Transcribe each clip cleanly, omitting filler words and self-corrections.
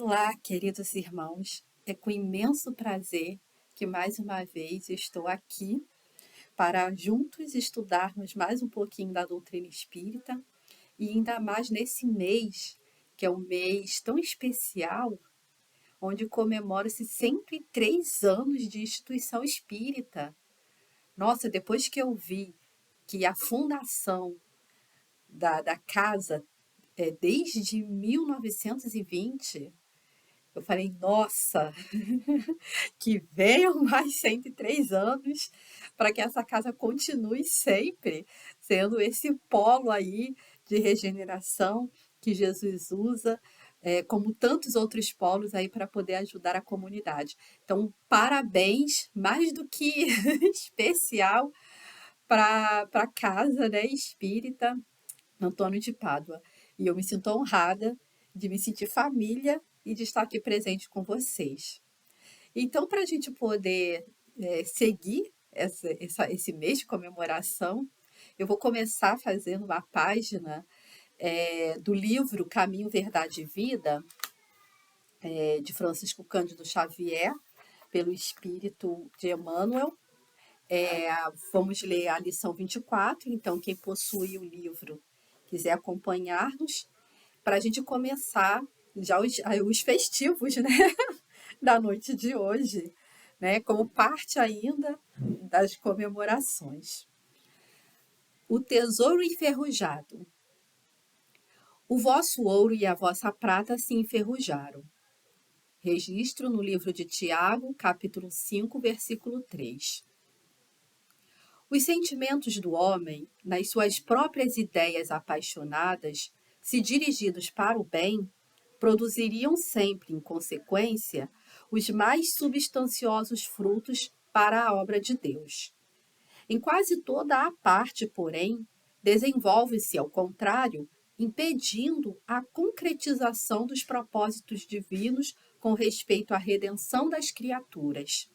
Olá, queridos irmãos. É com imenso prazer que mais uma vez estou aqui para juntos estudarmos mais um pouquinho da doutrina espírita e ainda mais nesse mês, que é um mês tão especial, onde comemora-se 103 anos de instituição espírita. Nossa, depois que eu vi que a fundação da casa é desde 1920, eu falei, nossa, que venham mais 103 anos para que essa casa continue sempre sendo esse polo aí de regeneração que Jesus usa, como tantos outros polos aí para poder ajudar a comunidade. Então, parabéns, mais do que especial para a casa, né, espírita Antônio de Pádua. E eu me sinto honrada de me sentir família e de estar aqui presente com vocês. Então, para a gente poder seguir esse mês de comemoração, eu vou começar fazendo uma página do livro Caminho, Verdade e Vida, de Francisco Cândido Xavier, pelo Espírito de Emmanuel. Vamos ler a lição 24, então quem possui o livro quiser acompanhar-nos, para a gente começar já os festivos, né, da noite de hoje, né, como parte ainda das comemorações. O tesouro enferrujado. O vosso ouro e a vossa prata se enferrujaram. Registro no livro de Tiago, capítulo 5, versículo 3. Os sentimentos do homem, nas suas próprias ideias apaixonadas, se dirigidos para o bem, produziriam sempre, em consequência, os mais substanciosos frutos para a obra de Deus. Em quase toda a parte, porém, desenvolve-se, ao contrário, impedindo a concretização dos propósitos divinos com respeito à redenção das criaturas.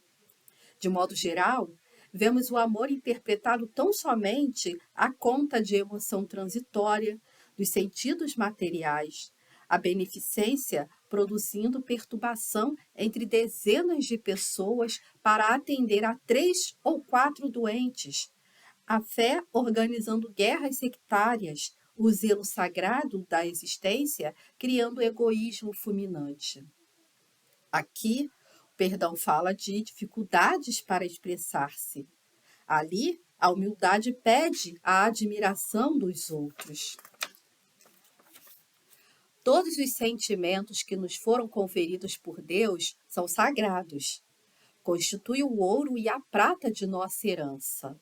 De modo geral, vemos o amor interpretado tão somente à conta de emoção transitória, dos sentidos materiais, a beneficência produzindo perturbação entre dezenas de pessoas para atender a 3 ou 4 doentes, a fé organizando guerras sectárias, o zelo sagrado da existência criando egoísmo fulminante. Aqui, o perdão fala de dificuldades para expressar-se. Ali, a humildade pede a admiração dos outros. Todos os sentimentos que nos foram conferidos por Deus são sagrados. Constitui o ouro e a prata de nossa herança.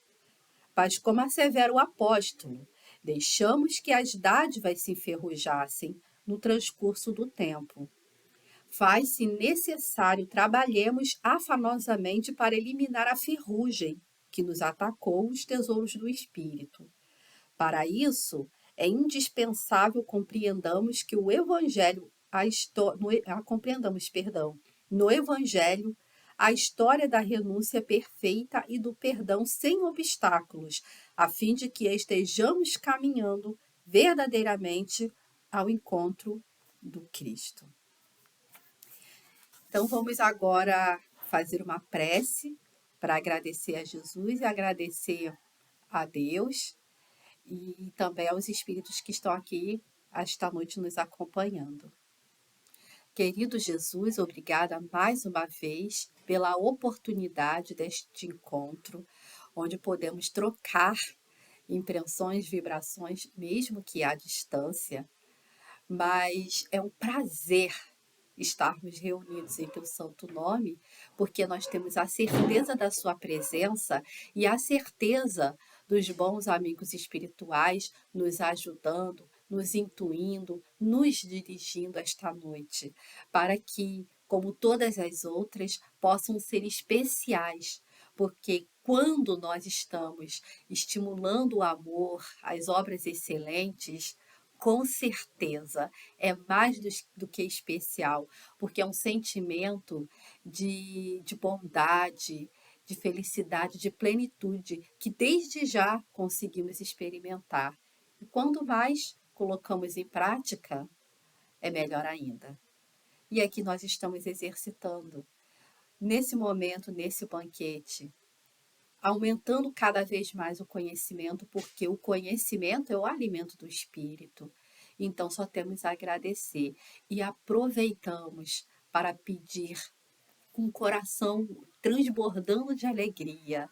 Mas, como assevera o apóstolo, deixamos que as dádivas se enferrujassem no transcurso do tempo. Faz-se necessário trabalhemos afanosamente para eliminar a ferrugem que nos atacou os tesouros do espírito. Para isso, é indispensável compreendamos que o Evangelho, no Evangelho, a história da renúncia perfeita e do perdão sem obstáculos, a fim de que estejamos caminhando verdadeiramente ao encontro do Cristo. Então, vamos agora fazer uma prece para agradecer a Jesus e agradecer a Deus e também aos espíritos que estão aqui esta noite nos acompanhando. Querido Jesus, obrigada mais uma vez pela oportunidade deste encontro, onde podemos trocar impressões, vibrações, mesmo que à distância, mas é um prazer estarmos reunidos em teu santo nome, porque nós temos a certeza da sua presença e a certeza dos bons amigos espirituais nos ajudando, nos intuindo, nos dirigindo esta noite, para que, como todas as outras, possam ser especiais, porque quando nós estamos estimulando o amor, as obras excelentes, com certeza é mais do que especial, porque é um sentimento de bondade, de felicidade, de plenitude, que desde já conseguimos experimentar. E quando mais colocamos em prática, é melhor ainda. E aqui nós estamos exercitando, nesse momento, nesse banquete, aumentando cada vez mais o conhecimento, porque o conhecimento é o alimento do espírito. Então, só temos a agradecer e aproveitamos para pedir com o coração transbordando de alegria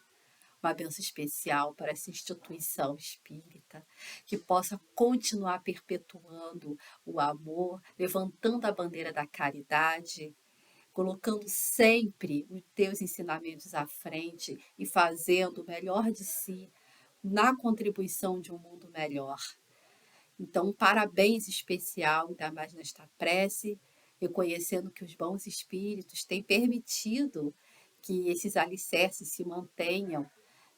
uma bênção especial para essa instituição espírita, que possa continuar perpetuando o amor, levantando a bandeira da caridade, colocando sempre os teus ensinamentos à frente e fazendo o melhor de si na contribuição de um mundo melhor. Então, um parabéns especial, ainda mais nesta prece, reconhecendo que os bons espíritos têm permitido que esses alicerces se mantenham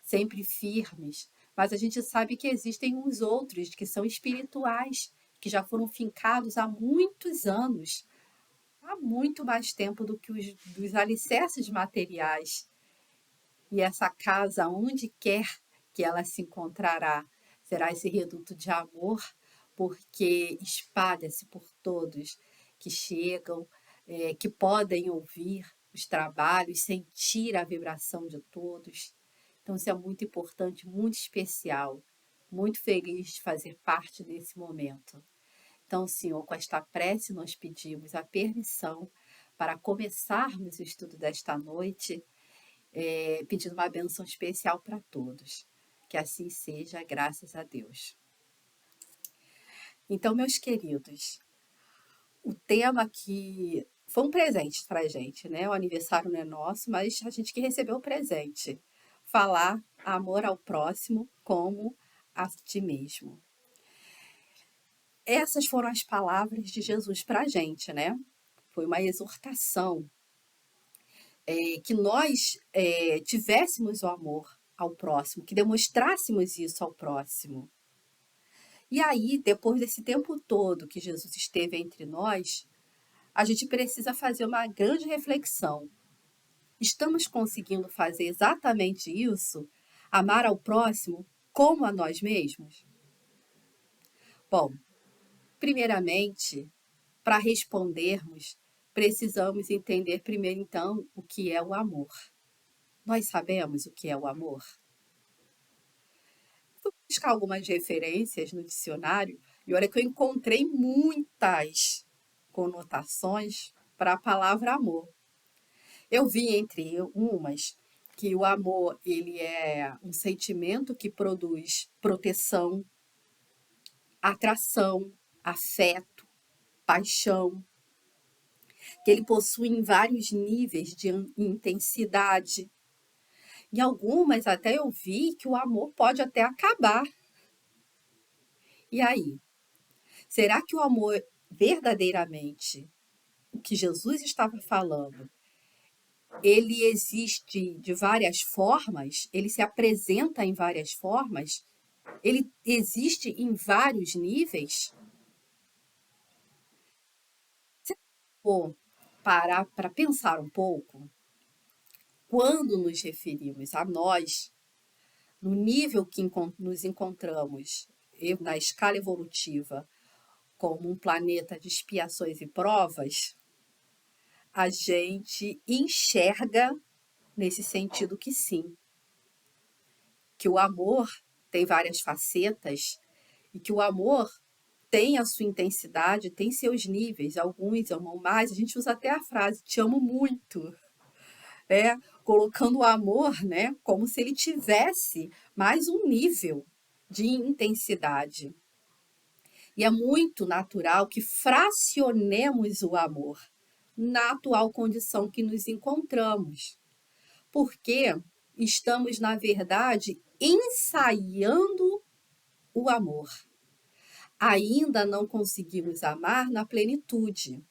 sempre firmes, mas a gente sabe que existem uns outros que são espirituais, que já foram fincados há muitos anos, há muito mais tempo do que os dos alicerces materiais. E essa casa, onde quer que ela se encontrará, será esse reduto de amor, porque espalha-se por todos que chegam, que podem ouvir os trabalhos, sentir a vibração de todos. Então, isso é muito importante, muito especial. Muito feliz de fazer parte desse momento. Então, Senhor, com esta prece, nós pedimos a permissão para começarmos o estudo desta noite, pedindo uma bênção especial para todos. Que assim seja, graças a Deus. Então, meus queridos, o tema que foi um presente para a gente, né? O aniversário não é nosso, mas a gente que recebeu o presente. Falar amor ao próximo como a ti mesmo. Essas foram as palavras de Jesus para a gente, né? Foi uma exortação, que nós tivéssemos o amor ao próximo, que demonstrássemos isso ao próximo. E aí, depois desse tempo todo que Jesus esteve entre nós, a gente precisa fazer uma grande reflexão. Estamos conseguindo fazer exatamente isso? Amar ao próximo como a nós mesmos? Bom, primeiramente, para respondermos, precisamos entender primeiro, então, o que é o amor. Nós sabemos o que é o amor? Fui buscar algumas referências no dicionário e olha que eu encontrei muitas conotações para a palavra amor. Eu vi entre umas que o amor ele é um sentimento que produz proteção, atração, afeto, paixão, que ele possui em vários níveis de intensidade. Em algumas até eu vi que o amor pode até acabar. E aí? Será que o amor verdadeiramente, o que Jesus estava falando, ele existe de várias formas? Ele se apresenta em várias formas? Ele existe em vários níveis? Se for parar para pensar um pouco, quando nos referimos a nós, no nível que nos encontramos na escala evolutiva, como um planeta de expiações e provas, a gente enxerga nesse sentido que sim, que o amor tem várias facetas e que o amor tem a sua intensidade, tem seus níveis, alguns amam mais, a gente usa até a frase te amo muito, né? Colocando o amor, né, como se ele tivesse mais um nível de intensidade. E é muito natural que fracionemos o amor na atual condição que nos encontramos, porque estamos, na verdade, ensaiando o amor. Ainda não conseguimos amar na plenitude.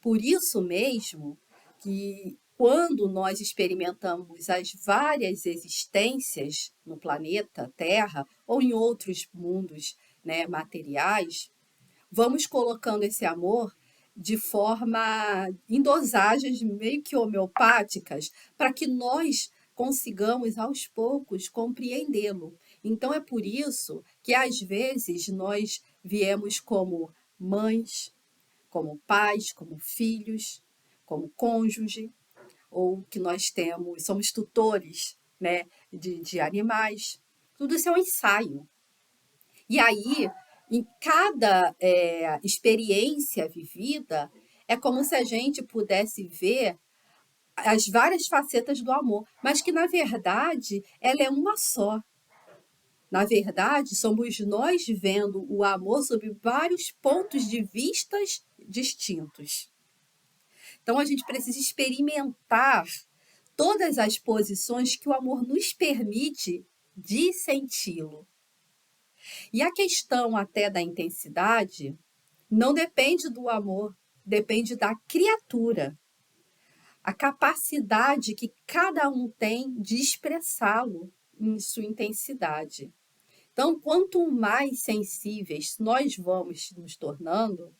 Por isso mesmo que quando nós experimentamos as várias existências no planeta Terra ou em outros mundos, né, materiais, vamos colocando esse amor de forma em dosagens meio que homeopáticas para que nós consigamos aos poucos compreendê-lo. Então é por isso que às vezes nós viemos como mães, como pais, como filhos, como cônjuge, ou que nós temos, somos tutores, né, de animais. Tudo isso é um ensaio. E aí, em cada experiência vivida, é como se a gente pudesse ver as várias facetas do amor, mas que, na verdade, ela é uma só. Na verdade, somos nós vendo o amor sob vários pontos de vistas distintos. Então, a gente precisa experimentar todas as posições que o amor nos permite de senti-lo. E a questão até da intensidade não depende do amor, depende da criatura. A capacidade que cada um tem de expressá-lo em sua intensidade. Então, quanto mais sensíveis nós vamos nos tornando,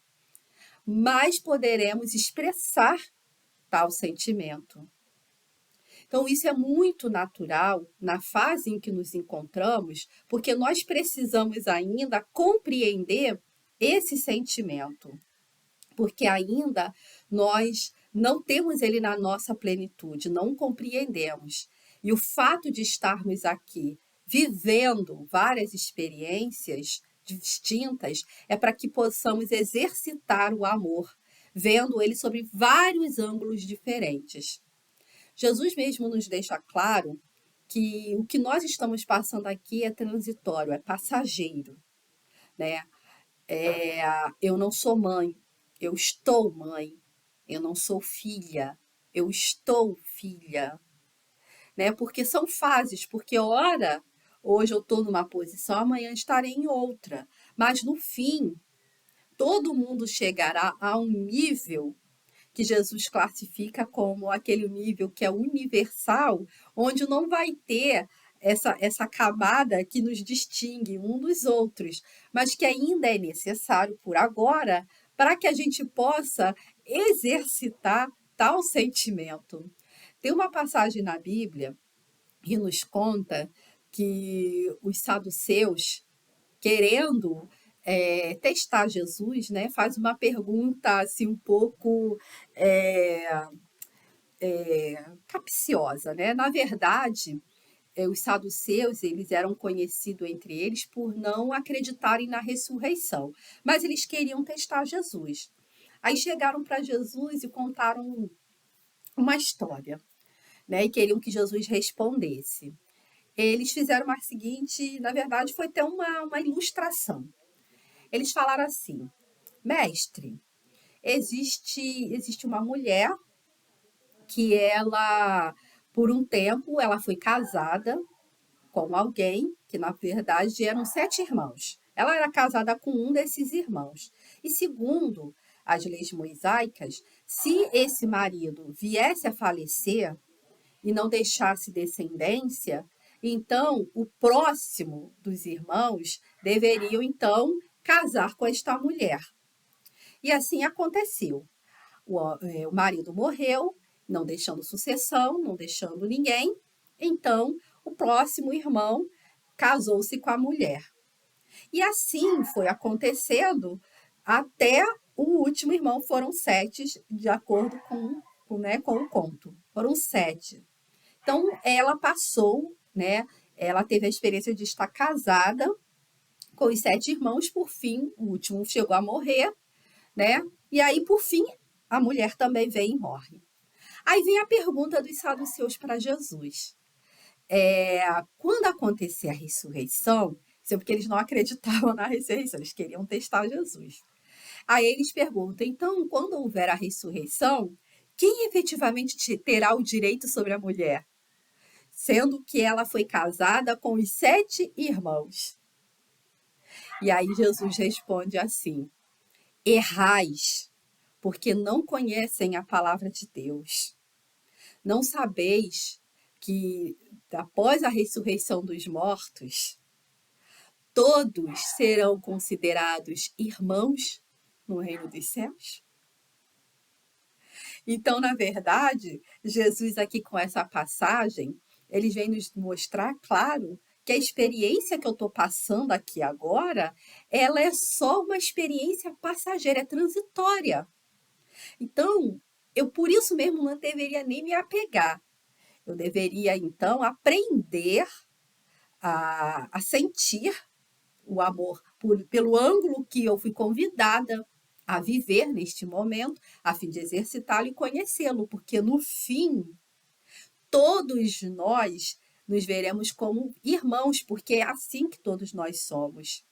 mais poderemos expressar tal sentimento. Então, isso é muito natural na fase em que nos encontramos, porque nós precisamos ainda compreender esse sentimento, porque ainda nós não temos ele na nossa plenitude, não compreendemos. E o fato de estarmos aqui vivendo várias experiências distintas é para que possamos exercitar o amor, vendo ele sob vários ângulos diferentes. Jesus mesmo nos deixa claro que o que nós estamos passando aqui é transitório, é passageiro, né? Eu não sou mãe, eu estou mãe. Eu não sou filha, eu estou filha, né? Porque são fases, porque ora hoje eu estou numa posição, amanhã estarei em outra. Mas no fim, todo mundo chegará a um nível que Jesus classifica como aquele nível que é universal, onde não vai ter essa camada que nos distingue um dos outros, mas que ainda é necessário por agora para que a gente possa exercitar tal sentimento. Tem uma passagem na Bíblia que nos conta que os saduceus, querendo testar Jesus, né, faz uma pergunta assim um pouco capciosa, né? Na verdade, os saduceus eles eram conhecidos entre eles por não acreditarem na ressurreição, mas eles queriam testar Jesus. Aí chegaram para Jesus e contaram uma história, né? E queriam que Jesus respondesse. Eles fizeram uma seguinte, na verdade, foi até uma ilustração. Eles falaram assim: mestre, existe uma mulher que ela, por um tempo, ela foi casada com alguém que, na verdade, eram 7 irmãos. Ela era casada com um desses irmãos. E segundo as leis mosaicas, se esse marido viesse a falecer e não deixasse descendência, então o próximo dos irmãos deveriam, então, casar com esta mulher. E assim aconteceu. O marido morreu, não deixando sucessão, não deixando ninguém. Então, o próximo irmão casou-se com a mulher. E assim foi acontecendo até o último irmão. Foram 7, de acordo com o conto. Foram 7. Então, ela passou, né? Ela teve a experiência de estar casada com os 7 irmãos. Por fim, o último chegou a morrer, né? E aí, por fim, a mulher também vem e morre. Aí vem a pergunta dos saduceus para Jesus. Quando acontecer a ressurreição, isso é porque eles não acreditavam na ressurreição, eles queriam testar Jesus. Aí eles perguntam, então, quando houver a ressurreição, quem efetivamente terá o direito sobre a mulher? Sendo que ela foi casada com os 7 irmãos. E aí Jesus responde assim: errais, porque não conhecem a palavra de Deus. Não sabeis que após a ressurreição dos mortos, todos serão considerados irmãos no reino dos céus? Então, na verdade, Jesus aqui com essa passagem, ele vem nos mostrar, claro, que a experiência que eu estou passando aqui agora, ela é só uma experiência passageira, é transitória. Então, eu por isso mesmo não deveria nem me apegar. Eu deveria, então, aprender a sentir o amor pelo ângulo que eu fui convidada a viver neste momento, a fim de exercitá-lo e conhecê-lo, porque no fim, todos nós nos veremos como irmãos, porque é assim que todos nós somos.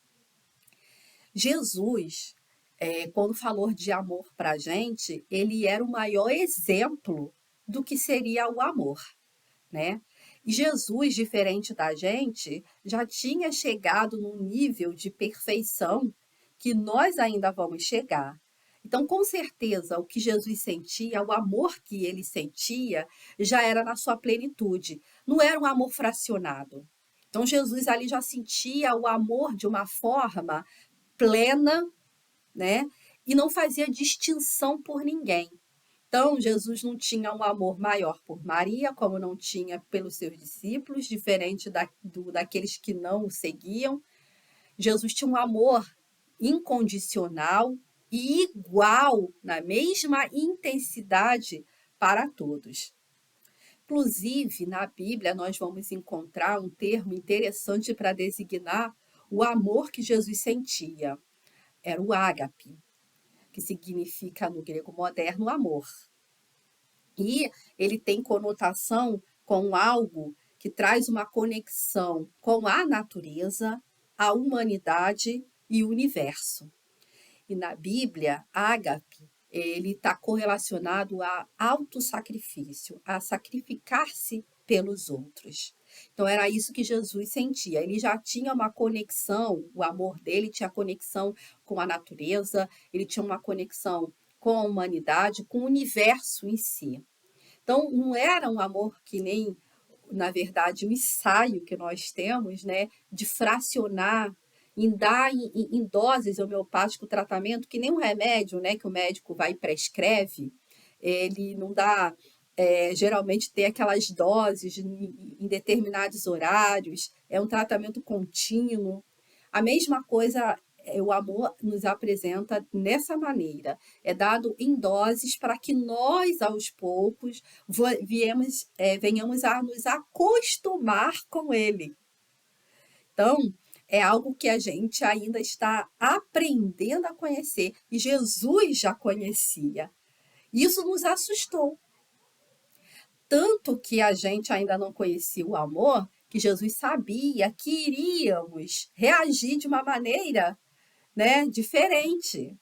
Jesus, quando falou de amor para a gente, ele era o maior exemplo do que seria o amor, né? E Jesus, diferente da gente, já tinha chegado num nível de perfeição que nós ainda vamos chegar. Então, com certeza, o que Jesus sentia, o amor que ele sentia, já era na sua plenitude. Não era um amor fracionado. Então, Jesus ali já sentia o amor de uma forma plena, né? E não fazia distinção por ninguém. Então, Jesus não tinha um amor maior por Maria, como não tinha pelos seus discípulos, diferente daqueles que não o seguiam. Jesus tinha um amor incondicional e igual, na mesma intensidade, para todos. Inclusive, na Bíblia, nós vamos encontrar um termo interessante para designar o amor que Jesus sentia. Era o ágape, que significa no grego moderno amor. E ele tem conotação com algo que traz uma conexão com a natureza, a humanidade e o universo. E na Bíblia, ágape, ele está correlacionado a autossacrifício, a sacrificar-se pelos outros. Então era isso que Jesus sentia. Ele já tinha uma conexão, o amor dele tinha conexão com a natureza, ele tinha uma conexão com a humanidade, com o universo em si. Então não era um amor que nem, na verdade, o ensaio que nós temos, né, de fracionar em dar em doses homeopático tratamento, que nem um remédio, né, que o médico vai e prescreve, ele não dá, geralmente tem aquelas doses em determinados horários, é um tratamento contínuo. A mesma coisa o amor nos apresenta nessa maneira, é dado em doses para que nós, aos poucos, venhamos a nos acostumar com ele. Então, é algo que a gente ainda está aprendendo a conhecer, e Jesus já conhecia. Isso nos assustou. Tanto que a gente ainda não conhecia o amor, que Jesus sabia que iríamos reagir de uma maneira, né, diferente.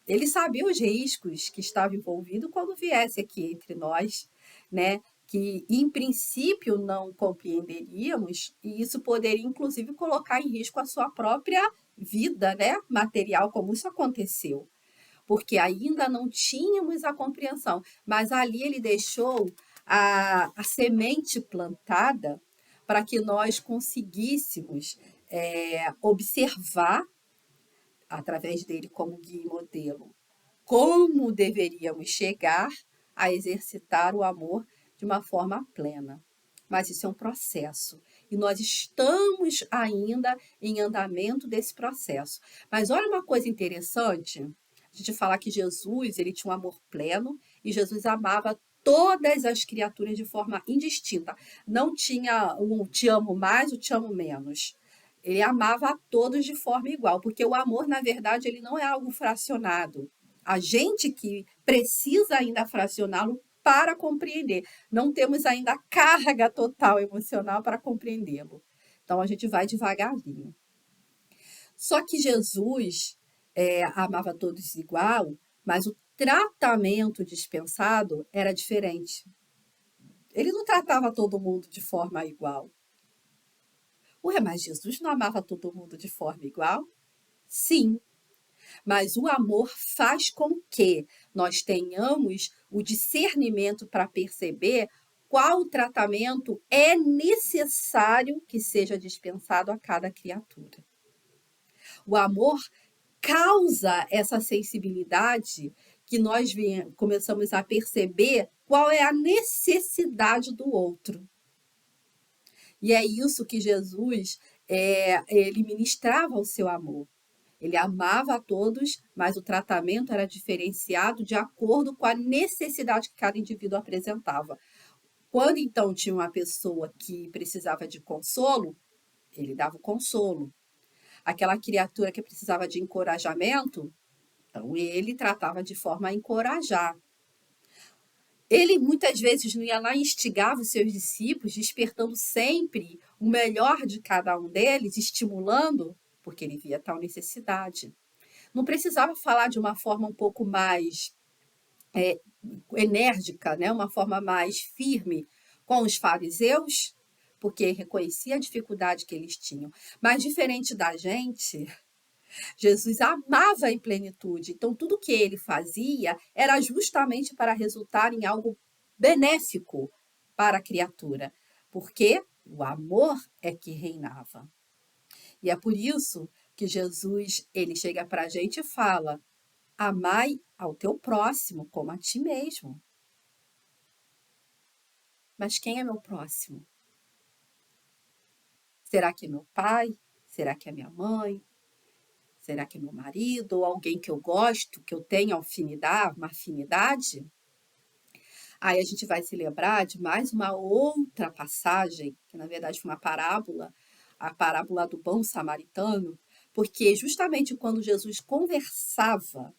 Ele sabia os riscos que estavam envolvidos quando viesse aqui entre nós, né? Que em princípio não compreenderíamos, e isso poderia inclusive colocar em risco a sua própria vida, né, material, como isso aconteceu, porque ainda não tínhamos a compreensão, mas ali ele deixou a semente plantada para que nós conseguíssemos observar, através dele como guia e modelo, como deveríamos chegar a exercitar o amor de uma forma plena. Mas isso é um processo e nós estamos ainda em andamento desse processo. Mas olha uma coisa interessante, a gente falar que Jesus, ele tinha um amor pleno e Jesus amava todas as criaturas de forma indistinta. Não tinha um te amo mais, o te amo menos. Ele amava a todos de forma igual, porque o amor, na verdade, ele não é algo fracionado. A gente que precisa ainda fracioná-lo para compreender. Não temos ainda a carga total emocional para compreendê-lo. Então, a gente vai devagarzinho. Só que Jesus amava todos igual, mas o tratamento dispensado era diferente. Ele não tratava todo mundo de forma igual. Ué, mas Jesus não amava todo mundo de forma igual? Sim, mas o amor faz com que nós tenhamos o discernimento para perceber qual tratamento é necessário que seja dispensado a cada criatura. O amor causa essa sensibilidade que nós começamos a perceber qual é a necessidade do outro. E é isso que Jesus, ele ministrava o seu amor. Ele amava a todos, mas o tratamento era diferenciado de acordo com a necessidade que cada indivíduo apresentava. Quando então tinha uma pessoa que precisava de consolo, ele dava o consolo. Aquela criatura que precisava de encorajamento, então ele tratava de forma a encorajar. Ele muitas vezes não ia lá e instigava os seus discípulos, despertando sempre o melhor de cada um deles, estimulando, porque ele via tal necessidade. Não precisava falar de uma forma um pouco mais enérgica, né? Uma forma mais firme com os fariseus, porque reconhecia a dificuldade que eles tinham. Mas diferente da gente, Jesus amava em plenitude. Então, tudo que ele fazia era justamente para resultar em algo benéfico para a criatura, porque o amor é que reinava. E é por isso que Jesus, ele chega para a gente e fala: amai ao teu próximo como a ti mesmo. Mas quem é meu próximo? Será que é meu pai? Será que é minha mãe? Será que é meu marido? Ou alguém que eu gosto, que eu tenho uma afinidade? Aí a gente vai se lembrar de mais uma outra passagem, que na verdade foi uma parábola, a parábola do bom samaritano, porque justamente quando Jesus conversava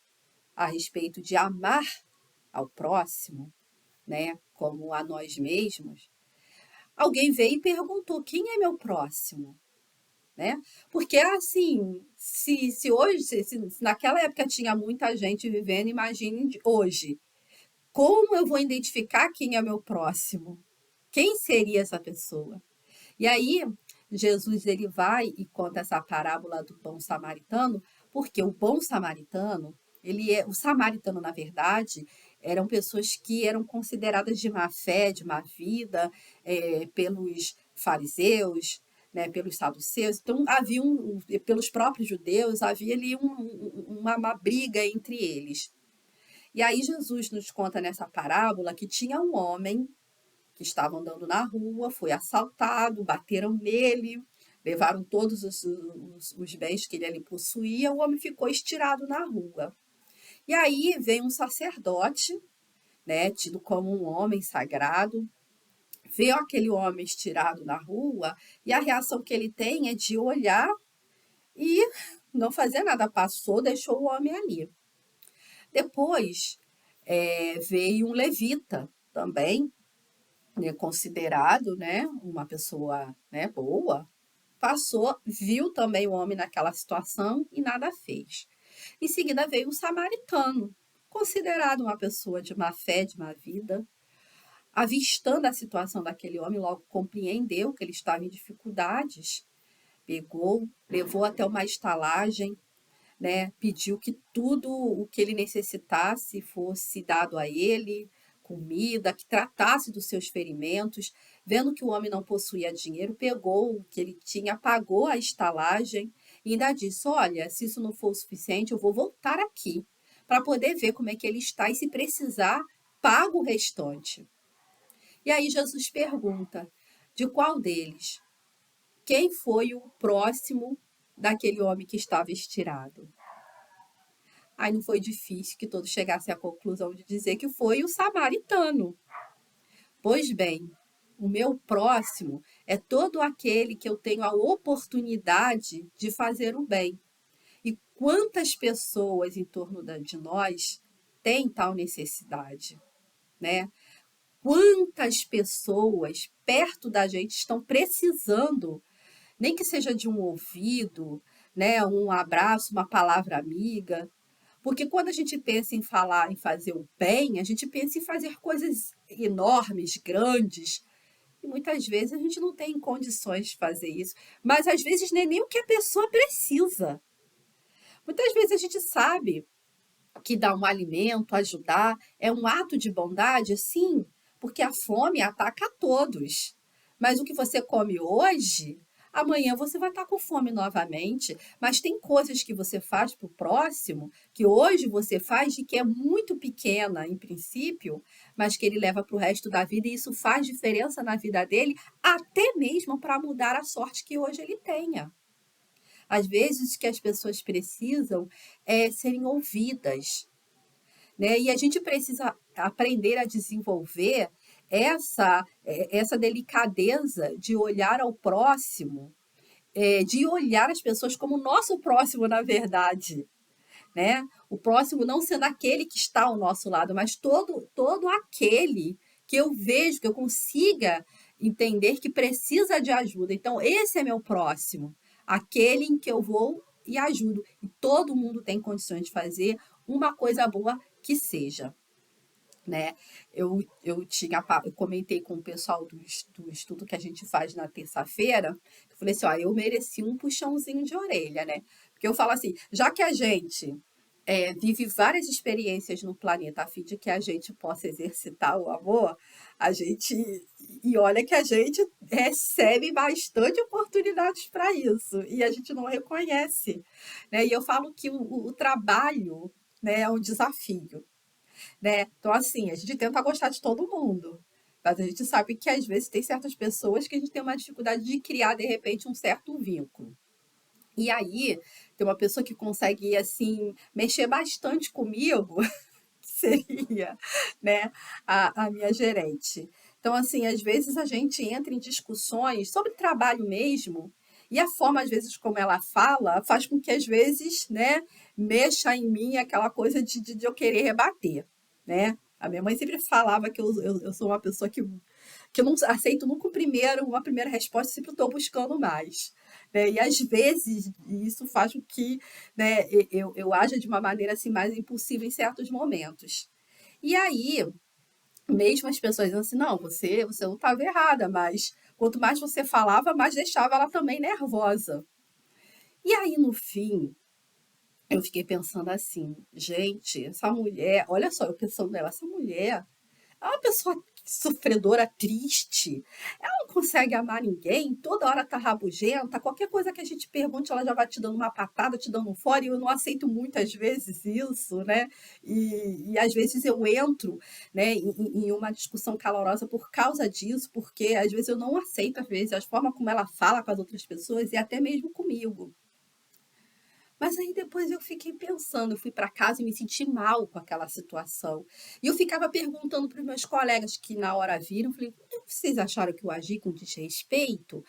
a respeito de amar ao próximo, né, como a nós mesmos, alguém veio e perguntou: quem é meu próximo? Né? Porque assim, se hoje, se naquela época tinha muita gente vivendo, imagine hoje. Como eu vou identificar quem é meu próximo? Quem seria essa pessoa? E aí, Jesus ele vai e conta essa parábola do bom samaritano, porque o bom samaritano, o samaritano, na verdade, eram pessoas que eram consideradas de má fé, de má vida, pelos fariseus, né, pelos saduceus. Então, pelos próprios judeus, havia ali uma briga entre eles. E aí Jesus nos conta nessa parábola que tinha um homem que estava andando na rua, foi assaltado, bateram nele, levaram todos os bens que ele ali possuía, o homem ficou estirado na rua. E aí vem um sacerdote, né, tido como um homem sagrado, vê aquele homem estirado na rua e a reação que ele tem é de olhar e não fazer nada, passou, deixou o homem ali. Depois veio um levita também, né, considerado, né, uma pessoa, né, boa, passou, viu também o homem naquela situação e nada fez. Em seguida veio um samaritano, considerado uma pessoa de má fé, de má vida, avistando a situação daquele homem, logo compreendeu que ele estava em dificuldades, pegou, levou até uma estalagem, né, pediu que tudo o que ele necessitasse fosse dado a ele, comida, que tratasse dos seus ferimentos. Vendo que o homem não possuía dinheiro, pegou o que ele tinha, pagou a estalagem e ainda disse: olha, se isso não for o suficiente, eu vou voltar aqui para poder ver como é que ele está e, se precisar, pago o restante. E aí Jesus pergunta: de qual deles? Quem foi o próximo daquele homem que estava estirado? Aí não foi difícil que todos chegassem à conclusão de dizer que foi o samaritano. Pois bem, o meu próximo é todo aquele que eu tenho a oportunidade de fazer o bem. E quantas pessoas em torno de nós têm tal necessidade, né? Quantas pessoas perto da gente estão precisando, nem que seja de um ouvido, né, um abraço, uma palavra amiga. Porque quando a gente pensa em falar, em fazer o bem, a gente pensa em fazer coisas enormes, grandes. E muitas vezes a gente não tem condições de fazer isso. Mas às vezes nem o que a pessoa precisa. Muitas vezes a gente sabe que dar um alimento, ajudar, é um ato de bondade, sim, porque a fome ataca a todos. Mas o que você come hoje, amanhã você vai estar com fome novamente, mas tem coisas que você faz para o próximo, que hoje você faz de que é muito pequena em princípio, mas que ele leva para o resto da vida e isso faz diferença na vida dele, até mesmo para mudar a sorte que hoje ele tenha. Às vezes o que as pessoas precisam é serem ouvidas, né? E a gente precisa aprender a desenvolver essa delicadeza de olhar ao próximo, de olhar as pessoas como nosso próximo, na verdade, né? O próximo não sendo aquele que está ao nosso lado, mas todo aquele que eu vejo, que eu consiga entender que precisa de ajuda. Então, esse é meu próximo, aquele em que eu vou e ajudo. E todo mundo tem condições de fazer uma coisa boa que seja, né? Eu comentei com o pessoal do estudo que a gente faz na terça-feira, eu falei assim, ó, eu mereci um puxãozinho de orelha, né? Porque eu falo assim, já que a gente vive várias experiências no planeta a fim de que a gente possa exercitar o amor, a gente e olha que a gente recebe bastante oportunidades para isso e a gente não reconhece, né? E eu falo que o trabalho, né, é um desafio, né? Então, assim, a gente tenta gostar de todo mundo. Mas a gente sabe que às vezes tem certas pessoas que a gente tem uma dificuldade de criar, de repente, um certo vínculo. E aí, tem uma pessoa que consegue, assim, mexer bastante comigo, que seria, né, a minha gerente. Então, assim, às vezes a gente entra em discussões sobre trabalho mesmo, e a forma, às vezes, como ela fala, faz com que, às vezes, né, mexa em mim aquela coisa de eu querer rebater, né? A minha mãe sempre falava que eu sou uma pessoa que eu não aceito nunca uma primeira resposta, sempre estou buscando mais. Né? E às vezes isso faz com que, né, eu haja de uma maneira assim mais impulsiva em certos momentos. E aí, mesmo as pessoas dizendo assim, não, você não estava errada, mas quanto mais você falava, mais deixava ela também nervosa. E aí, no fim, eu fiquei pensando assim, gente, essa mulher, olha só, eu pensando nela, essa mulher é uma pessoa sofredora, triste. Ela não consegue amar ninguém, toda hora tá rabugenta. Qualquer coisa que a gente pergunte, ela já vai te dando uma patada, te dando um fora. E eu não aceito muitas vezes isso, né? E às vezes eu entro, né, em uma discussão calorosa por causa disso, porque às vezes eu não aceito, às vezes, a forma como ela fala com as outras pessoas e até mesmo comigo. Mas aí depois eu fiquei pensando, eu fui para casa e me senti mal com aquela situação. E eu ficava perguntando para os meus colegas que na hora viram, falei, vocês acharam que eu agi com desrespeito,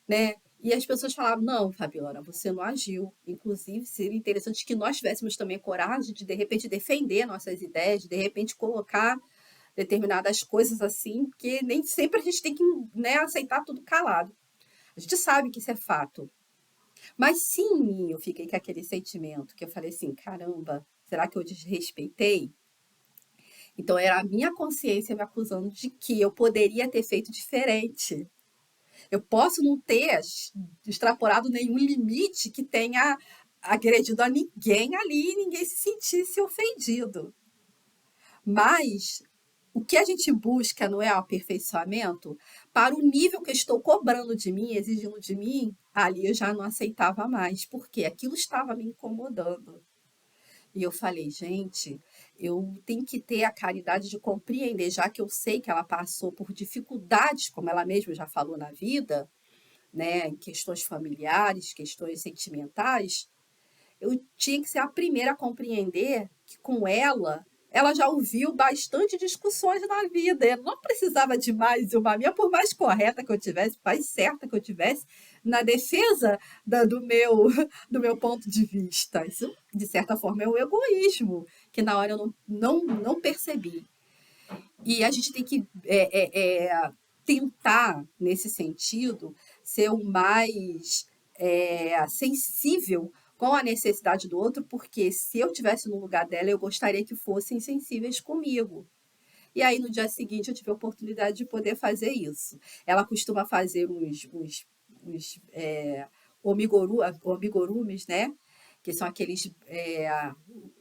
né? E as pessoas falavam, não, Fabiola, você não agiu. Inclusive, seria interessante que nós tivéssemos também coragem de repente, defender nossas ideias, de repente, colocar determinadas coisas assim, porque nem sempre a gente tem que, né, aceitar tudo calado. A gente sabe que isso é fato. Mas sim, em mim eu fiquei com aquele sentimento que eu falei assim: caramba, será que eu desrespeitei? Então era a minha consciência me acusando de que eu poderia ter feito diferente. Eu posso não ter extrapolado nenhum limite que tenha agredido a ninguém ali e ninguém se sentisse ofendido. Mas o que a gente busca não é o aperfeiçoamento para o nível que eu estou cobrando de mim, exigindo de mim, ali eu já não aceitava mais, porque aquilo estava me incomodando. E eu falei, gente, eu tenho que ter a caridade de compreender, já que eu sei que ela passou por dificuldades, como ela mesma já falou na vida, né, em questões familiares, questões sentimentais, eu tinha que ser a primeira a compreender que com ela já ouviu bastante discussões na vida. Eu não precisava de mais uma minha, por mais correta que eu tivesse, mais certa que eu tivesse, na defesa do meu ponto de vista. Isso, de certa forma, é o egoísmo, que na hora eu não percebi. E a gente tem que tentar, nesse sentido, ser o mais sensível com a necessidade do outro, porque se eu tivesse no lugar dela, eu gostaria que fossem sensíveis comigo. E aí, no dia seguinte, eu tive a oportunidade de poder fazer isso. Ela costuma fazer uns omigurumis, né? Que são aqueles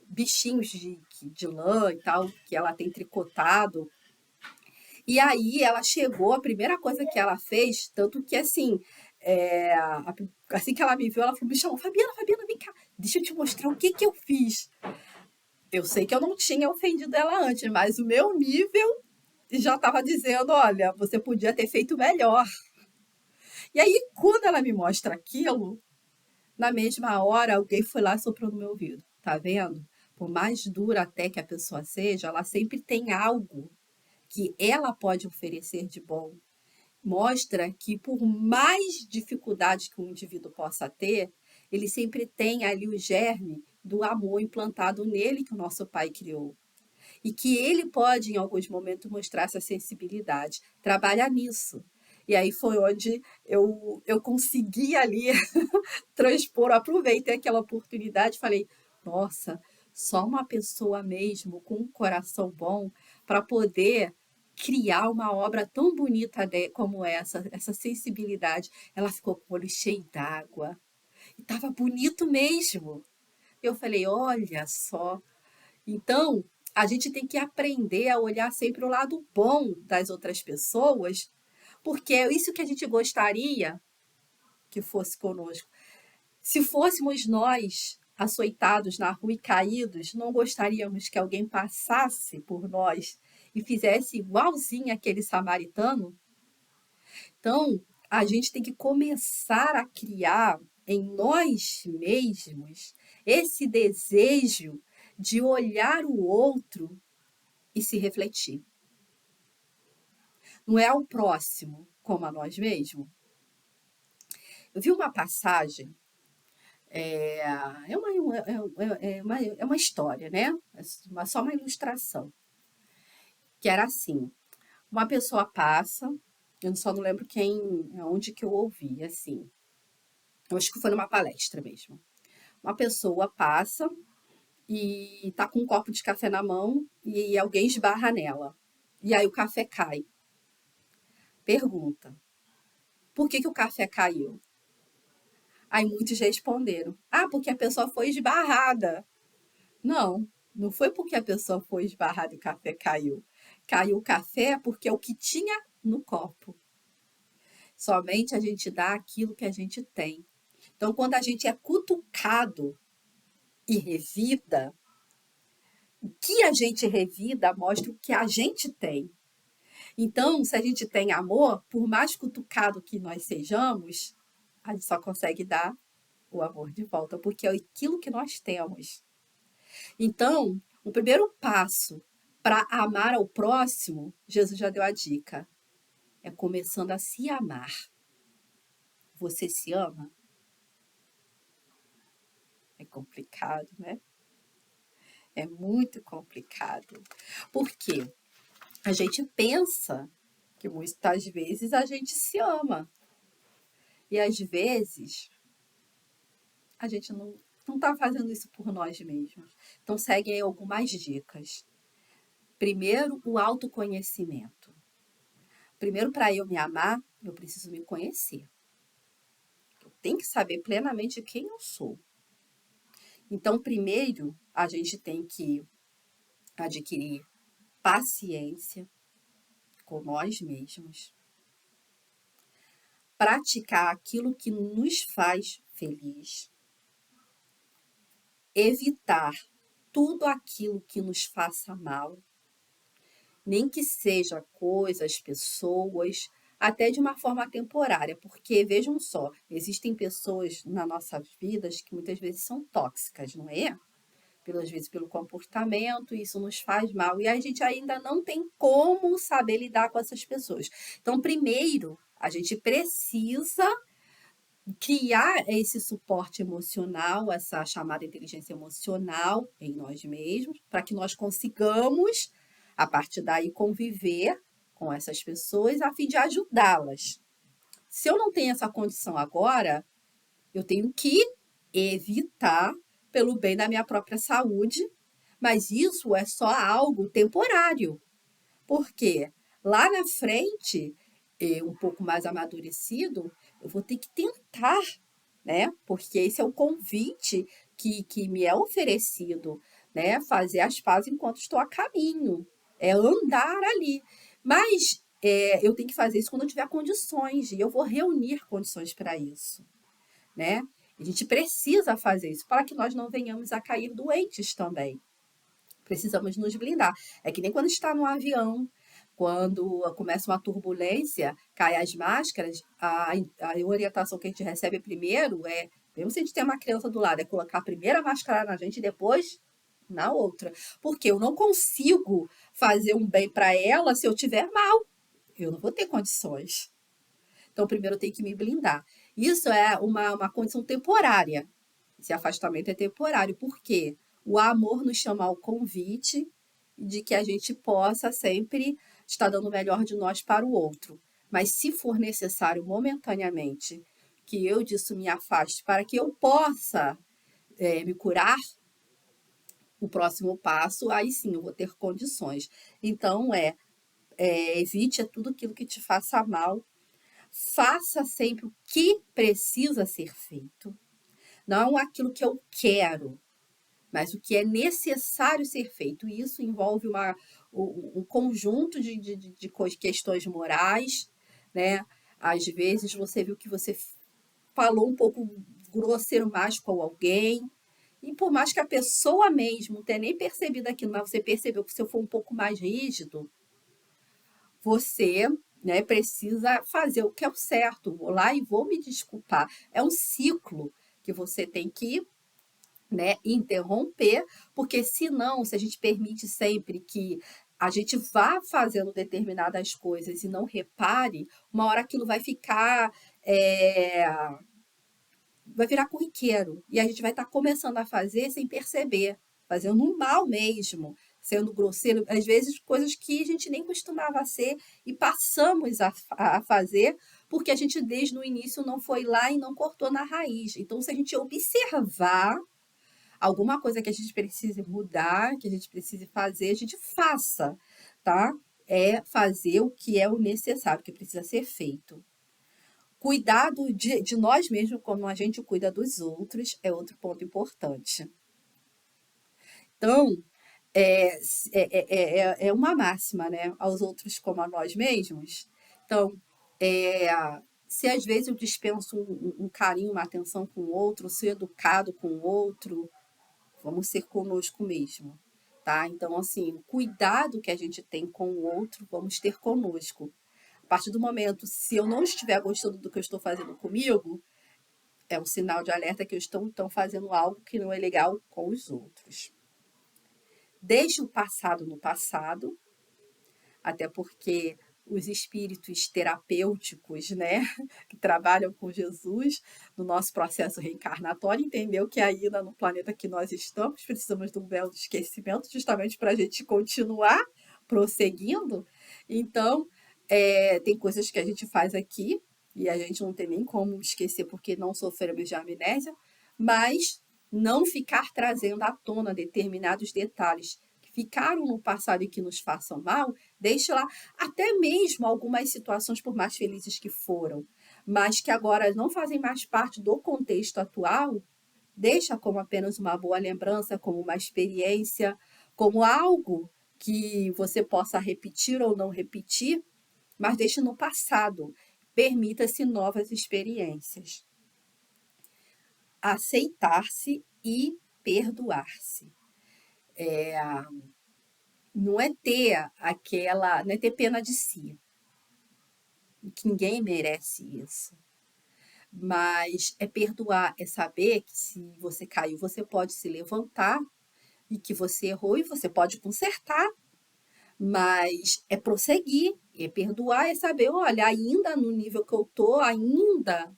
bichinhos de lã e tal, que ela tem tricotado. E aí ela chegou, a primeira coisa que ela fez, tanto que assim, Assim que ela me viu, ela falou, me chamou, Fabiana, Fabiana, vem cá, deixa eu te mostrar o que que eu fiz. Eu sei que eu não tinha ofendido ela antes, mas o meu nível já estava dizendo, olha, você podia ter feito melhor. E aí, quando ela me mostra aquilo, na mesma hora, alguém foi lá e soprou no meu ouvido. Tá vendo? Por mais dura até que a pessoa seja, ela sempre tem algo que ela pode oferecer de bom. Mostra que por mais dificuldades que um indivíduo possa ter, ele sempre tem ali o germe do amor implantado nele que o nosso pai criou. E que ele pode, em alguns momentos, mostrar essa sensibilidade. Trabalhar nisso. E aí foi onde eu consegui ali transpor, aproveitei aquela oportunidade e falei, nossa, só uma pessoa mesmo com um coração bom para poder criar uma obra tão bonita como essa sensibilidade. Ela ficou com o olho cheio d'água e estava bonito mesmo. Eu falei, olha só. Então, a gente tem que aprender a olhar sempre o lado bom das outras pessoas, porque é isso que a gente gostaria que fosse conosco. Se fôssemos nós açoitados na rua e caídos, não gostaríamos que alguém passasse por nós e fizesse igualzinho aquele samaritano? Então, a gente tem que começar a criar em nós mesmos esse desejo de olhar o outro e se refletir. Não é ao próximo como a nós mesmos? Eu vi uma passagem, é uma história, né? Só uma ilustração. Que era assim: uma pessoa passa, eu só não lembro onde que eu ouvi, assim. Eu acho que foi numa palestra mesmo. Uma pessoa passa e tá com um copo de café na mão e alguém esbarra nela. E aí o café cai. Pergunta: por que que o café caiu? Aí muitos responderam: ah, porque a pessoa foi esbarrada. Não, não foi porque a pessoa foi esbarrada e o café caiu. Caiu o café porque é o que tinha no copo. Somente a gente dá aquilo que a gente tem. Então, quando a gente é cutucado e revida, o que a gente revida mostra o que a gente tem. Então, se a gente tem amor, por mais cutucado que nós sejamos, a gente só consegue dar o amor de volta, porque é aquilo que nós temos. Então, o primeiro passo para amar ao próximo, Jesus já deu a dica, é começando a se amar. Você se ama? É complicado, né? É muito complicado. Por quê? A gente pensa que muitas vezes a gente se ama. E às vezes a gente não está fazendo isso por nós mesmos. Então, seguem aí algumas dicas. Primeiro, o autoconhecimento. Primeiro, para eu me amar, eu preciso me conhecer. Eu tenho que saber plenamente quem eu sou. Então, primeiro, a gente tem que adquirir paciência com nós mesmos, praticar aquilo que nos faz feliz, evitar tudo aquilo que nos faça mal, nem que seja coisas, pessoas, até de uma forma temporária, porque vejam só, existem pessoas nas nossas vidas que muitas vezes são tóxicas, não é? Pelas vezes pelo comportamento, isso nos faz mal e a gente ainda não tem como saber lidar com essas pessoas. Então, primeiro, a gente precisa criar esse suporte emocional, essa chamada inteligência emocional em nós mesmos, para que nós consigamos, a partir daí, conviver com essas pessoas a fim de ajudá-las. Se eu não tenho essa condição agora, eu tenho que evitar pelo bem da minha própria saúde, mas isso é só algo temporário, porque lá na frente, um pouco mais amadurecido, eu vou ter que tentar, né? Porque esse é o convite que me é oferecido, né? Fazer as pazes enquanto estou a caminho, é andar ali. Mas eu tenho que fazer isso quando eu tiver condições, e eu vou reunir condições para isso, né? A gente precisa fazer isso para que nós não venhamos a cair doentes também. Precisamos nos blindar. É que nem quando está no avião, quando começa uma turbulência, cai as máscaras, a orientação que a gente recebe primeiro é, mesmo se a gente tem uma criança do lado, é colocar a primeira máscara na gente e depois na outra. Porque eu não consigo fazer um bem para ela se eu tiver mal. Eu não vou ter condições. Então, primeiro eu tenho que me blindar. Isso é uma condição temporária. Esse afastamento é temporário. Por quê? O amor nos chama ao convite de que a gente possa sempre estar dando o melhor de nós para o outro. Mas se for necessário momentaneamente que eu disso me afaste para que eu possa me curar, o próximo passo, aí sim eu vou ter condições. Então, evite tudo aquilo que te faça mal. Faça sempre o que precisa ser feito. Não aquilo que eu quero, mas o que é necessário ser feito. E isso envolve um conjunto de questões morais, né? Às vezes você viu que você falou um pouco grosseiro mais com alguém, e por mais que a pessoa mesmo não tenha nem percebido aquilo, mas você percebeu que se eu for um pouco mais rígido, você, né, precisa fazer o que é o certo. Vou lá e vou me desculpar. É um ciclo que você tem que, né, interromper, porque senão, se a gente permite sempre que a gente vá fazendo determinadas coisas e não repare, uma hora aquilo vai virar corriqueiro. E a gente vai estar começando a fazer sem perceber, fazendo um mal mesmo, sendo grosseiro, às vezes coisas que a gente nem costumava ser e passamos a fazer porque a gente desde o início não foi lá e não cortou na raiz. Então, se a gente observar alguma coisa que a gente precise mudar, que a gente precise fazer, a gente faça, tá? É fazer o que é o necessário, o que precisa ser feito. Cuidado de nós mesmos, como a gente cuida dos outros, é outro ponto importante. Então, é uma máxima, né? Aos outros como a nós mesmos. Então, é, se às vezes eu dispenso um carinho, uma atenção com o outro, ser educado com o outro, vamos ser conosco mesmo, tá? Então, assim, o cuidado que a gente tem com o outro, vamos ter conosco. A partir do momento, se eu não estiver gostando do que eu estou fazendo comigo, é um sinal de alerta que eu estou então fazendo algo que não é legal com os outros. Deixe o passado no passado, até porque os espíritos terapêuticos, né, que trabalham com Jesus no nosso processo reencarnatório, entendeu que ainda no planeta que nós estamos, precisamos de um véu de esquecimento, justamente para a gente continuar prosseguindo. Então, tem coisas que a gente faz aqui e a gente não tem nem como esquecer porque não sofremos de amnésia, mas não ficar trazendo à tona determinados detalhes que ficaram no passado e que nos façam mal, deixe lá até mesmo algumas situações, por mais felizes que foram, mas que agora não fazem mais parte do contexto atual, deixa como apenas uma boa lembrança, como uma experiência, como algo que você possa repetir ou não repetir, mas deixe no passado. Permita-se novas experiências. Aceitar-se e perdoar-se. Não é ter não é ter pena de si, que ninguém merece isso. Mas é perdoar, é saber que se você caiu, você pode se levantar e que você errou e você pode consertar, mas é prosseguir, é perdoar, é saber, olha, ainda no nível que eu tô, ainda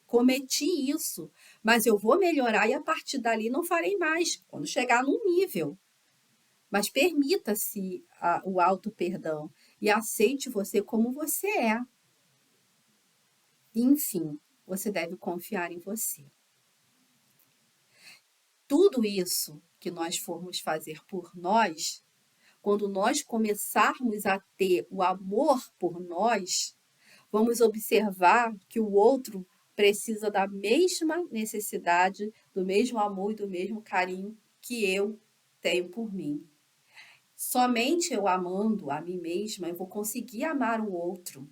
cometi isso, mas eu vou melhorar e a partir dali não farei mais, quando chegar no nível. Mas permita-se o auto-perdão e aceite você como você é. Enfim, você deve confiar em você. Tudo isso que nós formos fazer por nós, quando nós começarmos a ter o amor por nós, vamos observar que o outro precisa da mesma necessidade, do mesmo amor e do mesmo carinho que eu tenho por mim. Somente eu amando a mim mesma, eu vou conseguir amar o outro.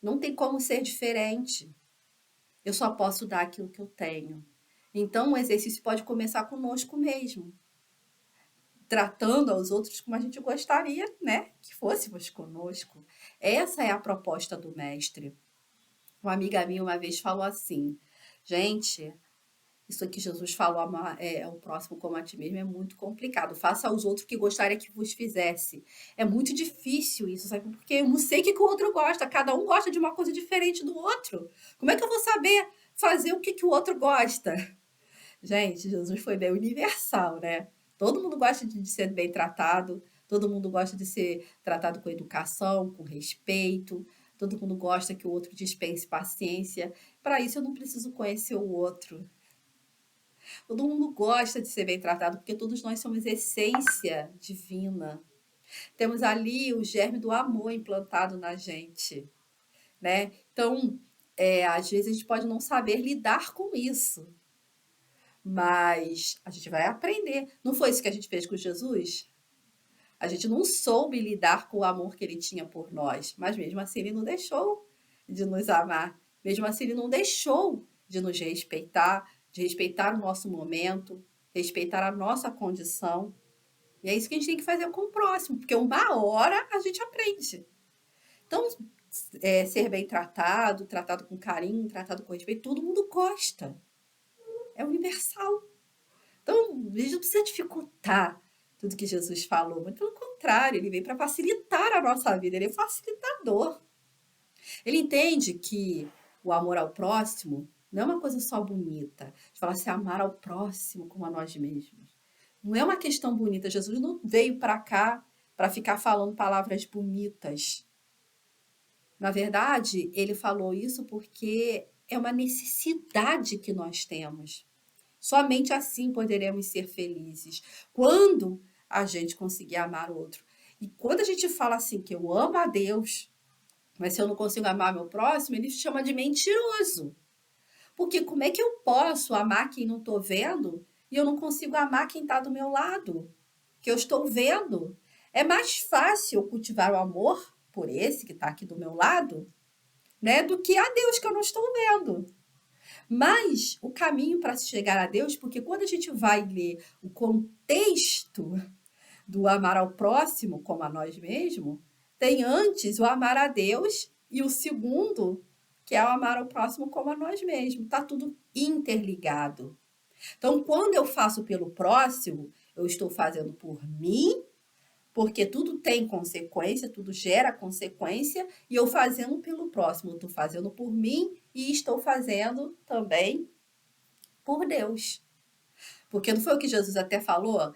Não tem como ser diferente. Eu só posso dar aquilo que eu tenho. Então, o exercício pode começar conosco mesmo, tratando aos outros como a gente gostaria, né, que fôssemos conosco. Essa é a proposta do mestre. Uma amiga minha uma vez falou assim: gente, isso aqui Jesus falou, o próximo como a ti mesmo, é muito complicado. Faça aos outros o que gostaria que vos fizesse. É muito difícil isso, sabe? Porque eu não sei o que o outro gosta. Cada um gosta de uma coisa diferente do outro. Como é que eu vou saber fazer o que o outro gosta? Gente, Jesus foi bem universal, né? Todo mundo gosta de ser bem tratado, todo mundo gosta de ser tratado com educação, com respeito, todo mundo gosta que o outro dispense paciência. Para isso, eu não preciso conhecer o outro. Todo mundo gosta de ser bem tratado, porque todos nós somos essência divina. Temos ali o germe do amor implantado na gente, né? Então, às vezes a gente pode não saber lidar com isso, mas a gente vai aprender. Não foi isso que a gente fez com Jesus? A gente não soube lidar com o amor que ele tinha por nós, mas mesmo assim ele não deixou de nos amar. Mesmo assim ele não deixou de nos respeitar, de respeitar o nosso momento, respeitar a nossa condição. E é isso que a gente tem que fazer com o próximo, porque uma hora a gente aprende. Então, ser bem tratado, tratado com carinho, tratado com respeito, todo mundo gosta. É universal. Então, a gente não precisa dificultar tudo que Jesus falou, mas pelo contrário, ele veio para facilitar a nossa vida, ele é facilitador. Ele entende que o amor ao próximo não é uma coisa só bonita, de falar assim, amar ao próximo como a nós mesmos. Não é uma questão bonita, Jesus não veio para cá para ficar falando palavras bonitas. Na verdade, ele falou isso porque é uma necessidade que nós temos. Somente assim poderemos ser felizes. Quando a gente conseguir amar o outro. E quando a gente fala assim, que eu amo a Deus, mas se eu não consigo amar meu próximo, ele chama de mentiroso. Porque como é que eu posso amar quem não estou vendo e eu não consigo amar quem está do meu lado? Que eu estou vendo. É mais fácil eu cultivar o amor por esse que está aqui do meu lado, né, do que a Deus que eu não estou vendo. Mas o caminho para se chegar a Deus, porque quando a gente vai ler o contexto do amar ao próximo como a nós mesmos, tem antes o amar a Deus e o segundo, que é o amar ao próximo como a nós mesmos. Está tudo interligado. Então, quando eu faço pelo próximo, eu estou fazendo por mim, porque tudo tem consequência, tudo gera consequência, e eu fazendo pelo próximo, eu estou fazendo por mim e estou fazendo também por Deus. Porque não foi o que Jesus até falou?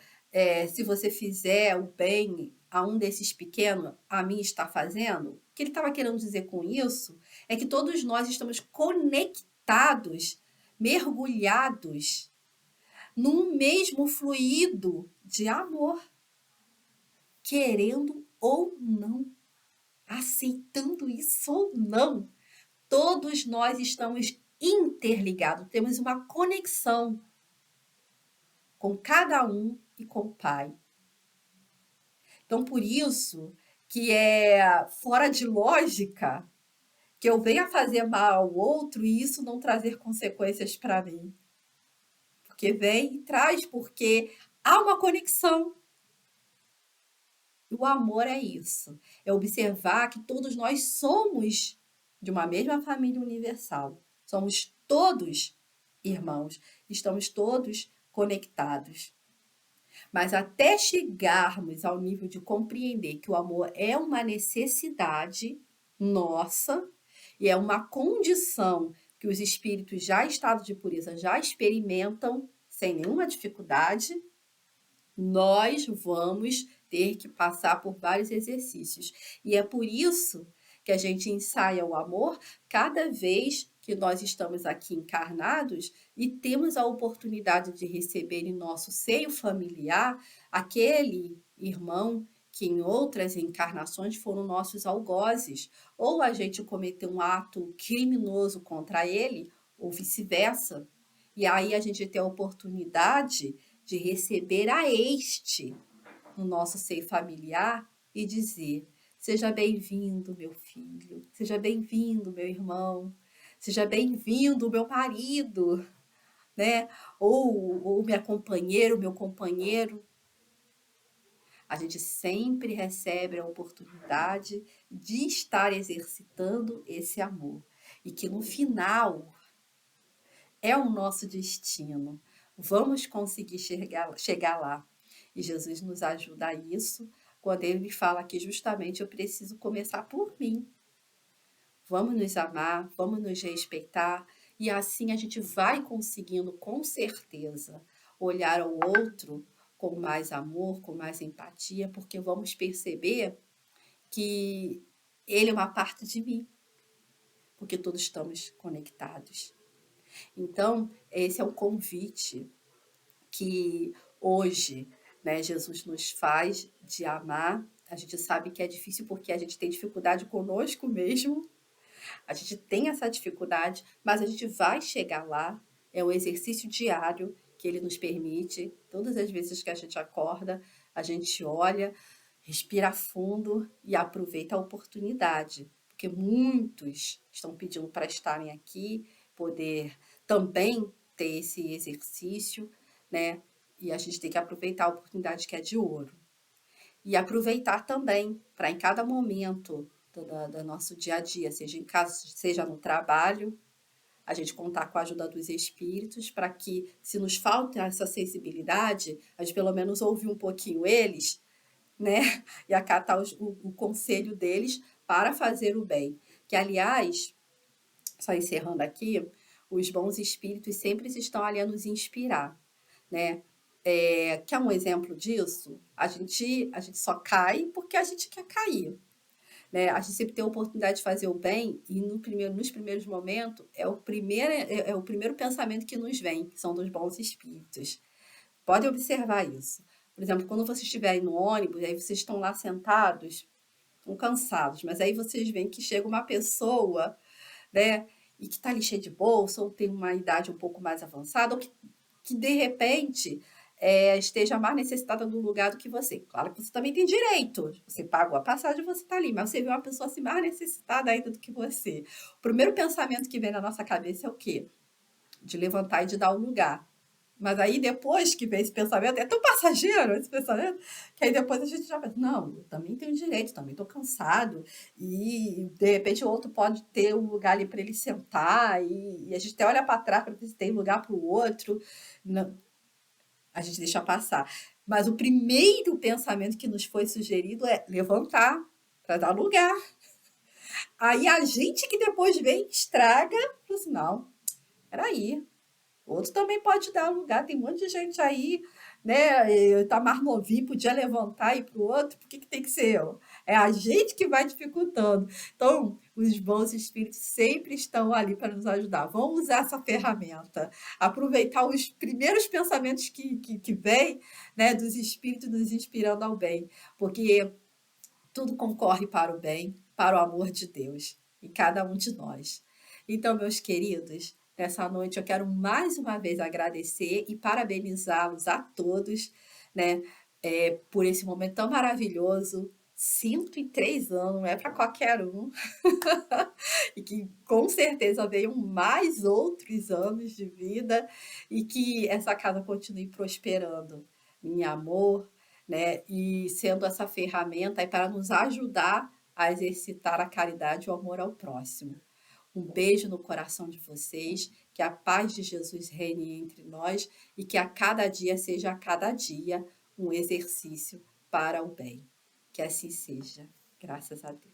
Se você fizer o bem a um desses pequenos, a mim está fazendo? O que ele estava querendo dizer com isso é que todos nós estamos conectados, mergulhados num mesmo fluido de amor, querendo ou não, aceitando isso ou não. Todos nós estamos interligados, temos uma conexão com cada um e com o Pai. Então, por isso que é fora de lógica que eu venha fazer mal ao outro e isso não trazer consequências para mim. Porque vem e traz, porque há uma conexão. E o amor é isso. É observar que todos nós somos de uma mesma família universal. Somos todos irmãos. Estamos todos conectados. Mas até chegarmos ao nível de compreender que o amor é uma necessidade nossa e é uma condição que os espíritos já em estado de pureza já experimentam sem nenhuma dificuldade, nós vamos ter que passar por vários exercícios. E é por isso que a gente ensaia o amor cada vez que nós estamos aqui encarnados e temos a oportunidade de receber em nosso seio familiar aquele irmão que em outras encarnações foram nossos algozes, ou a gente cometeu um ato criminoso contra ele, ou vice-versa. E aí a gente tem a oportunidade de receber a este no nosso seio familiar e dizer: seja bem-vindo, meu filho, seja bem-vindo, meu irmão, seja bem-vindo, meu marido, né? Ou minha companheira, meu companheiro. A gente sempre recebe a oportunidade de estar exercitando esse amor. E que no final é o nosso destino. Vamos conseguir chegar lá. E Jesus nos ajuda a isso quando ele fala que justamente eu preciso começar por mim. Vamos nos amar, vamos nos respeitar, e assim a gente vai conseguindo, com certeza, olhar ao outro com mais amor, com mais empatia, porque vamos perceber que ele é uma parte de mim, porque todos estamos conectados. Então, esse é um convite que hoje, né, Jesus nos faz de amar. A gente sabe que é difícil porque a gente tem dificuldade conosco mesmo, a gente tem essa dificuldade, mas a gente vai chegar lá. É um exercício diário que ele nos permite. Todas as vezes que a gente acorda, a gente olha, respira fundo e aproveita a oportunidade, porque muitos estão pedindo para estarem aqui, poder também ter esse exercício, né? E a gente tem que aproveitar a oportunidade que é de ouro. E aproveitar também para em cada momento do nosso dia a dia, seja em casa, seja no trabalho, a gente contar com a ajuda dos espíritos para que, se nos falta essa sensibilidade, a gente pelo menos ouvir um pouquinho eles, né? E acatar o conselho deles para fazer o bem. Que, aliás, só encerrando aqui, os bons espíritos sempre estão ali a nos inspirar, né? Quer um exemplo disso? A gente só cai porque a gente quer cair, né? A gente sempre tem a oportunidade de fazer o bem e nos primeiros momentos é o primeiro pensamento que nos vem, que são dos bons espíritos. Pode observar isso. Por exemplo, quando vocês estiverem no ônibus, aí vocês estão lá sentados, estão cansados, mas aí vocês veem que chega uma pessoa, né? E que está ali cheia de bolsa, ou tem uma idade um pouco mais avançada, ou que de repente esteja mais necessitada do lugar do que você. Claro que você também tem direito. Você pagou a passagem, você está ali, mas você vê uma pessoa assim mais necessitada ainda do que você. O primeiro pensamento que vem na nossa cabeça é o quê? De levantar e de dar o lugar. Mas aí depois que vem esse pensamento, é tão passageiro esse pensamento, que aí depois a gente já pensa, não, eu também tenho direito, também estou cansado, e de repente o outro pode ter um lugar ali para ele sentar, e a gente até olha para trás para ver se tem lugar para o outro. Não, a gente deixa passar. Mas o primeiro pensamento que nos foi sugerido é levantar para dar lugar. Aí a gente que depois vem estraga, fala assim, não, peraí, o outro também pode dar lugar, tem um monte de gente aí, né? Tá mais novinho, podia levantar e ir pro outro, por que que tem que ser eu? É a gente que vai dificultando. Então, os bons espíritos sempre estão ali para nos ajudar. Vamos usar essa ferramenta, aproveitar os primeiros pensamentos que vêm, né, dos espíritos nos inspirando ao bem, porque tudo concorre para o bem, para o amor de Deus, em cada um de nós. Então, meus queridos, nessa noite eu quero mais uma vez agradecer e parabenizá-los a todos, né, por esse momento tão maravilhoso. 103 anos, não é para qualquer um. E que com certeza venham mais outros anos de vida e que essa casa continue prosperando em amor, né? E sendo essa ferramenta aí para nos ajudar a exercitar a caridade e o amor ao próximo. Um beijo no coração de vocês, que a paz de Jesus reine entre nós e que a cada dia seja a cada dia um exercício para o bem. Que assim seja. Graças a Deus.